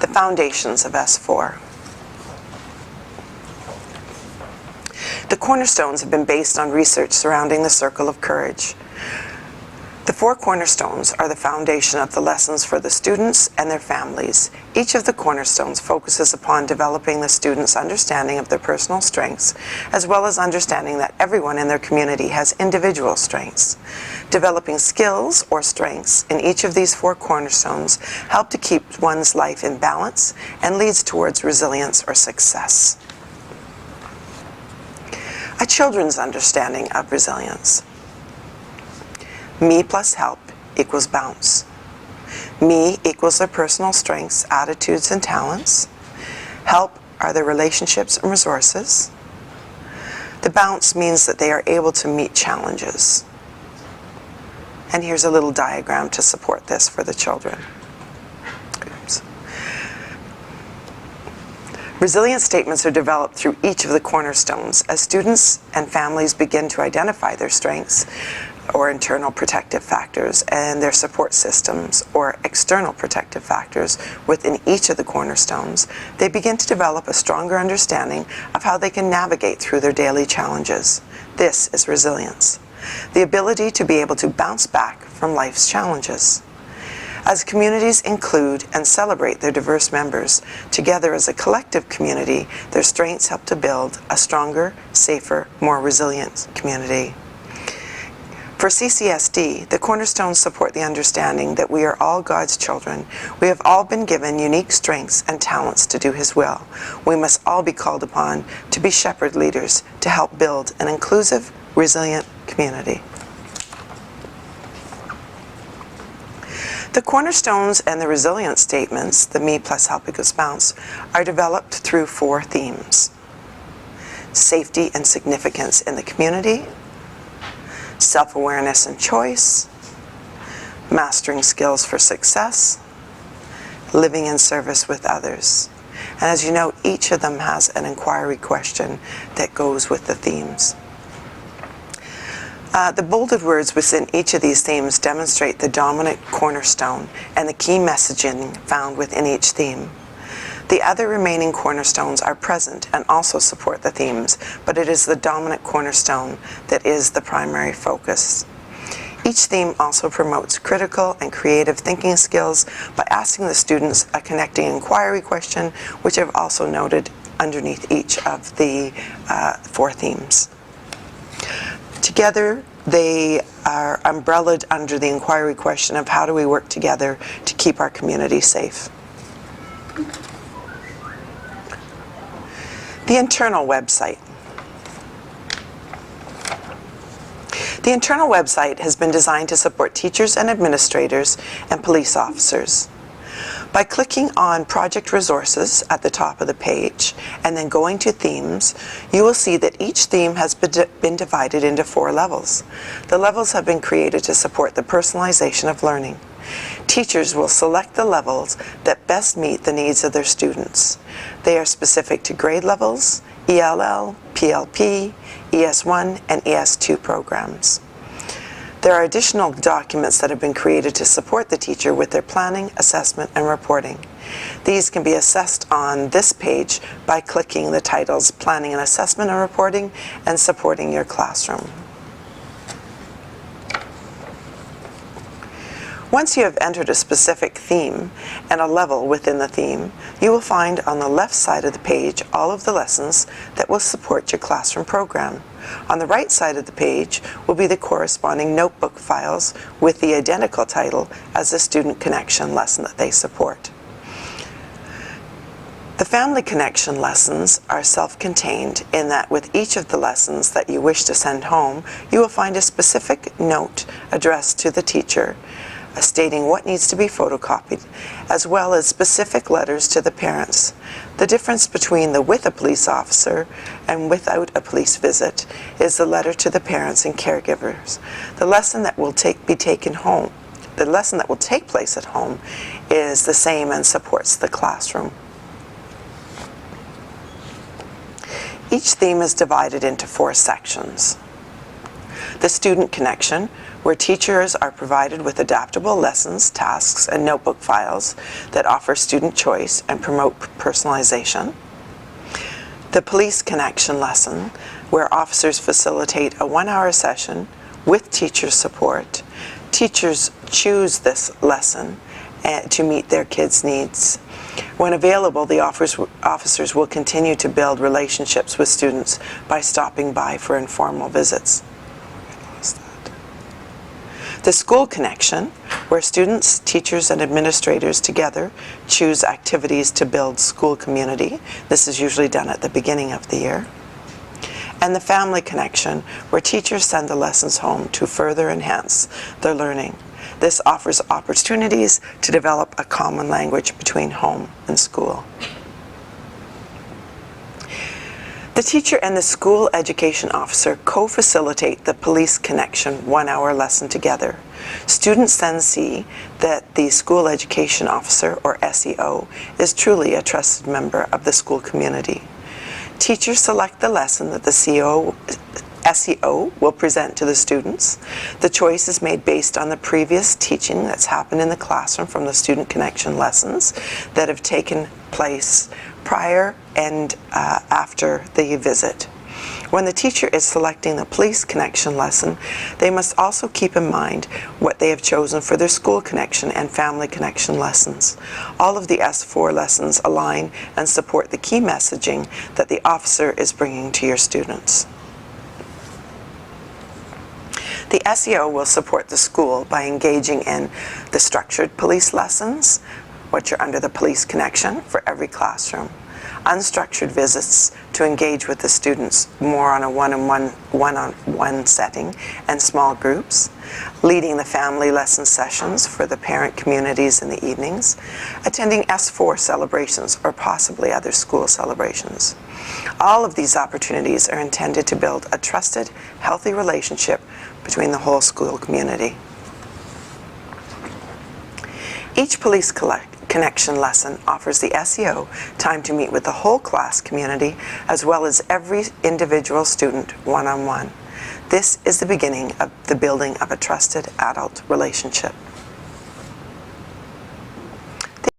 The foundations of S4. The cornerstones have been based on research surrounding the Circle of Courage. The 4 cornerstones are the foundation of the lessons for the students and their families. Each of the cornerstones focuses upon developing the students' understanding of their personal strengths, as well as understanding that everyone in their community has individual strengths. Developing skills or strengths in each of these 4 cornerstones help to keep one's life in balance and leads towards resilience or success. A children's understanding of resilience. Me plus help equals bounce. Me equals their personal strengths, attitudes, and talents. Help are their relationships and resources. The bounce means that they are able to meet challenges. And here's a little diagram to support this for the children. Oops. Resilience statements are developed through each of the cornerstones as students and families begin to identify their strengths or internal protective factors and their support systems or external protective factors within each of the cornerstones. They begin to develop a stronger understanding of how they can navigate through their daily challenges. This is resilience, the ability to be able to bounce back from life's challenges. As communities include and celebrate their diverse members, together as a collective community, their strengths help to build a stronger, safer, more resilient community. For CCSD, the cornerstones support the understanding that we are all God's children. We have all been given unique strengths and talents to do His will. We must all be called upon to be shepherd leaders to help build an inclusive, resilient community. The cornerstones and the resilience statements, the Me plus help equals bounce, are developed through 4 themes. Safety and significance in the community, self-awareness and choice, mastering skills for success, living in service with others. And as you know, each of them has an inquiry question that goes with the themes. The bolded words within each of these themes demonstrate the dominant cornerstone and the key messaging found within each theme. The other remaining cornerstones are present and also support the themes, but it is the dominant cornerstone that is the primary focus. Each theme also promotes critical and creative thinking skills by asking the students a connecting inquiry question, which I've also noted underneath each of the 4 themes. Together, they are umbrellaed under the inquiry question of how do we work together to keep our community safe. The internal website. The internal website has been designed to support teachers and administrators and police officers. By clicking on Project Resources at the top of the page and then going to Themes, you will see that each theme has been divided into 4 levels. The levels have been created to support the personalization of learning. Teachers will select the levels that best meet the needs of their students. They are specific to grade levels, ELL, PLP, ES1, and ES2 programs. There are additional documents that have been created to support the teacher with their planning, assessment, and reporting. These can be accessed on this page by clicking the titles Planning and Assessment and Reporting and Supporting Your Classroom. Once you have entered a specific theme and a level within the theme, you will find on the left side of the page all of the lessons that will support your classroom program. On the right side of the page will be the corresponding notebook files with the identical title as the Student Connection lesson that they support. The Family Connection lessons are self-contained in that with each of the lessons that you wish to send home, you will find a specific note addressed to the teacher stating what needs to be photocopied, as well as specific letters to the parents. The difference between the with a police officer and without a police visit is the letter to the parents and caregivers. The lesson that will take place at home is the same and supports the classroom. Each theme is divided into 4 sections. The student connection, where teachers are provided with adaptable lessons, tasks, and notebook files that offer student choice and promote personalization. The police connection lesson, where officers facilitate a 1-hour session with teacher support. Teachers choose this lesson to meet their kids' needs. When available, the officers will continue to build relationships with students by stopping by for informal visits. The school connection, where students, teachers, and administrators together choose activities to build school community. This is usually done at the beginning of the year. And the family connection, where teachers send the lessons home to further enhance their learning. This offers opportunities to develop a common language between home and school. The teacher and the school education officer co-facilitate the police connection 1-hour lesson together. Students then see that the school education officer, or SEO, is truly a trusted member of the school community. Teachers select the lesson that the SEO will present to the students. The choice is made based on the previous teaching that's happened in the classroom from the student connection lessons that have taken place prior and after the visit. When the teacher is selecting the police connection lesson, they must also keep in mind what they have chosen for their school connection and family connection lessons. All of the S4 lessons align and support the key messaging that the officer is bringing to your students. The SEO will support the school by engaging in the structured police lessons, which are under the police connection for every classroom. Unstructured visits to engage with the students more on a one-on-one setting and small groups. Leading the family lesson sessions for the parent communities in the evenings. Attending S4 celebrations or possibly other school celebrations. All of these opportunities are intended to build a trusted, healthy relationship between the whole school community. Each police connection lesson offers the SEO time to meet with the whole class community as well as every individual student one-on-one. This is the beginning of the building of a trusted adult relationship.